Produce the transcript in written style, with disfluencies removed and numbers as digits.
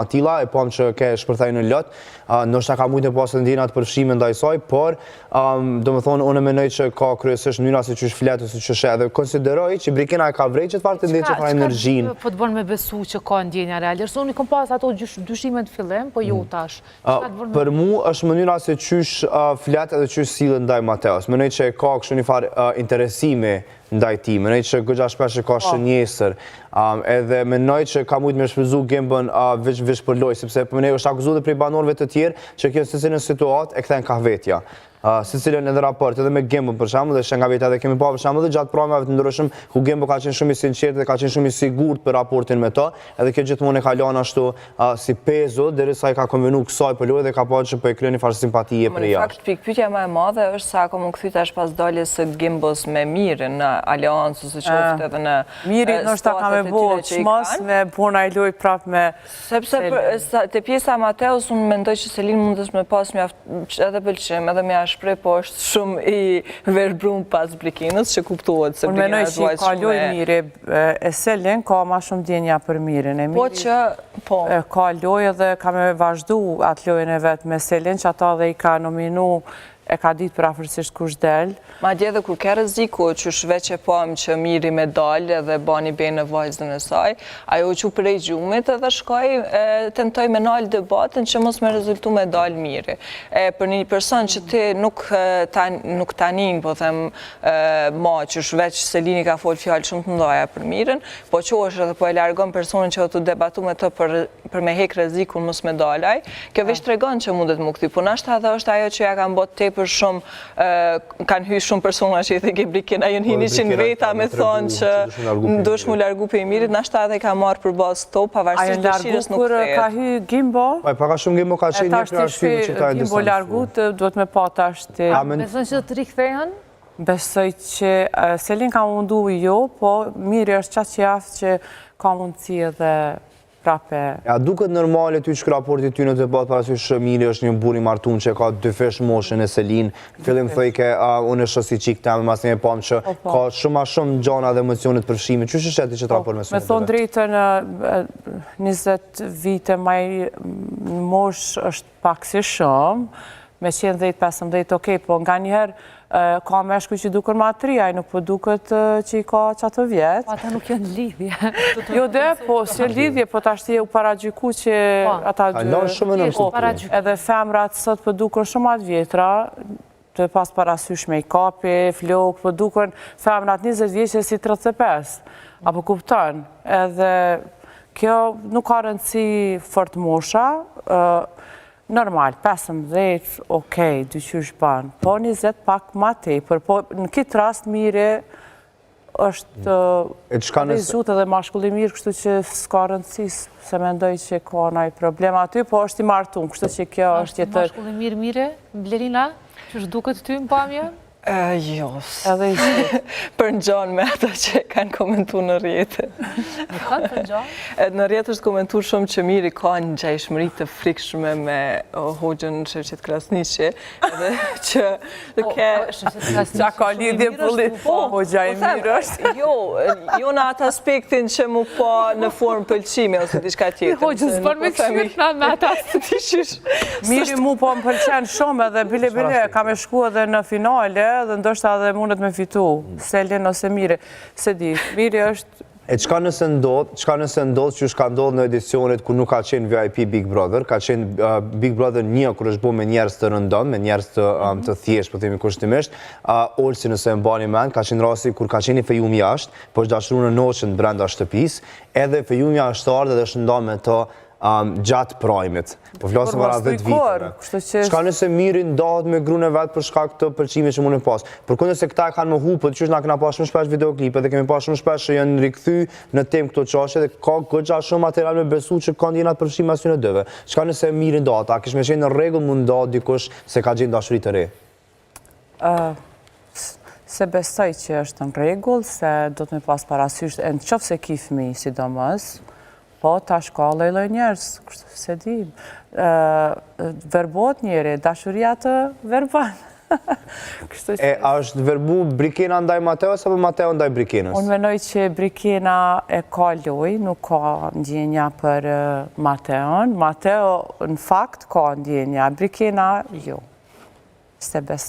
Atila, e pam që ke shpërthaj në lot, nështë ka mujtë në pasë ndjenja të përfshime ndaj saj, por do më thonë, unë menoj që ka kryesisht mënyra se që është fletë, se që është edhe konsideroj që Brikina e ka vrejt që të farë të ndjenjë që farë energjinë. Po të bënë me besu që ka ndjenja realisht, unë i kom pas ato dyshimet fillim, po ju tash. Për mu është mënyra se qysh fletë edhe qysh silën ndaj Mateos. Menoj që ka kështu një farë interesimi ndaj ti, menoj që gëgja shpesh ka shënjesër, edhe menoj që ka mujtë me shpëzu Gimbën veç për loj, sepse menoj është akuzu dhe prej banorëve të tjerë që kjo se si në situatë e këthejnë kahvetja. Si cilën edhe raport, edhe me Gimbën për shamë, dhe Shenga Veta edhe kemi pa për shamë, dhe gjatë pramave të ndryshëm, ku Gimbë ka qenë shumë i sinqert dhe ka qenë shumë i sigurt për raportin me ta, edhe kjo gjithmonë e ka lanë ashtu si pezo, derisa i ka konvenu kësaj për lojë dhe ka pa që për e kryo një farë simpatie për jashtë. Në fakt, pikpyetja më e madhe është sa ka më këthy tash pas daljes së Gimbës me Mirin në aleancë, së qoftë edhe në Miri nështë ka me bo qmos me puna i loj prap me... Sepse të pjesa Mateus, unë mendoj që Selin mund të me pas edhe pëlqim, edhe me shprej, po është shumë i verbrum pas Brikinës, që kuptohet se Brikina e duajt shumë e... Unë menoj që i ka loj Miri, e Selin ka ma shumë djenja për Mirin. Po që, po... Ka loj edhe ka me vazhdu atë lojën e vetë me Selin, që ata dhe i ka nominu, e ka ditë për afërsisht kush del. Ma dje dhe kur ke rreziku, që shveq e pam që Miri me dalë dhe bani bej në vajzën e saj, ajo që prej gjumit edhe shkoj, tentoj me nalë debatën që mos me rezultu me dalë Miri. Për një person që ti nuk tanin, po them, ma që shveq Selini ka folë fjallë shumë të ndoja për Mirin, po që është edhe po e largon personin që të debatu me të për me hek rrezikun mos me dalaj, kjo veç tregon që mundet më këty, po nashta edhe është ajo që ja kanë bot te për shumë, kanë hysh shumë persona që i theke Brikina, jënë hinishin veta me thonë që ndosh mu largu për i Mirit, nashta edhe ka marrë për bazë to, pavarësisht dëshirës nuk thejet. Ka hy Gimbo? Pa ka shumë Gimbo ka qenë një për arshimi që ta e Gimbo largut, duhet me pa ta është... Besoj që të rikthehen? Besoj që Selin ka mundu jo, po Miri është qatë që jaftë që ka mundësi edhe prape... Ja, duket normale ty që raporti ty në debat parasysh Miri është një buri martun që ka dy fesh moshën e Selin. Fillim thëjke, unë është si qik temë, mas një pam që ka shumë gjana dhe emocionit përfshime. Që është sheti që të raport me së me thonë drejtën 20 vite maj mosh është pak si shumë, me 10-15, okej, po nga njëherë ka meshkuj që duker ma 3, a i nuk po duket që i ka qatë vjetë. Po ata nuk janë lidhje. Jo dhe, po si lidhje, po ta shtje u paragjyku që ata edhe femrat sot po duker shumë atë vjetra, të pas parasysh me i kapi, flok, po duker femrat 20 vjeqe si 35, apo kupton, edhe kjo nuk ka rëndësi fort mosha, normal, 15, okej, dyqysh banë, po 20 pak ma tepër, po në kitë rast Miri është rizut edhe mashkulli mirë, kështu që s'ka rëndësis, se mendoj që ka nëjë problem aty, po është i martun, kështu që kjo është jetër... Mashkulli mirë, Miri, Blerina, që është duket ty në pamje? Jos. Për në gjanë me ata që kanë komentu në rjetë. Në kanë për në gjanë? Në rjetë është komentu shumë që Miri ka një gjajshmëri të frikshme me hoxhën Shevqet Krasniqi, edhe që ke... Qa ka lidhje politik, hoxha i Miri është? Jo në atë aspektin që mu pa në formë pëlqime, ose diçka tjetër. Hoxhën s'pon me këshyrt me ata së të qysh. Miri mu po më pëlqen shumë edhe bile, ka me shku edhe në finale, dhe ndoshta edhe mundet me fitu, Selin ose Miri, se di, Miri është... E qka nëse ndodh që shka ndodh në edicionit ku nuk ka qenë VIP Big Brother, ka qenë Big Brother një kur është bo me njerës të rëndon, me njerës të thjesht, për themi kushtimisht, Olsi nëse më bani mend, ka qenë rasti kur ka qenë i Fejumi jashtë, po është dashru në noqën brenda shtëpis, edhe Fejumi jashtë ardhe dhe shënda me të gjatë prajmit. Po flasëm para 10 viteve. Qka nëse Miri ndahet me grune vetë për shkak të pëlqimit që mund e pas. Për këndë se këta e kanë më hupët, që është nga këna pas shumë shpesh videoklipe dhe kemi pas shumë shpesh që janë rikëthy në temë këto qashe dhe ka gëgja shumë material me besu që ka ndjenat përfshime asy në dëve. Qka nëse Miri ndahet, a kishme qenë në regull mund ndahet dikush se ka gjenë dashurit të re? Se besoj që është në regull, se do të me pas parasysh, në qofë se ki fëmi, sidomos, po, ta shka lojloj njerës, kështë se di, verbot njeri, dashuria të verban. E, a është verbu Brikena ndaj Mateos, apo Mateo ndaj Brikenës? Unë menoj që Brikena e ka loj, nuk ka ndjenja për Mateon. Mateo, në fakt, ka ndjenja. Brikena, jo. Se besaj.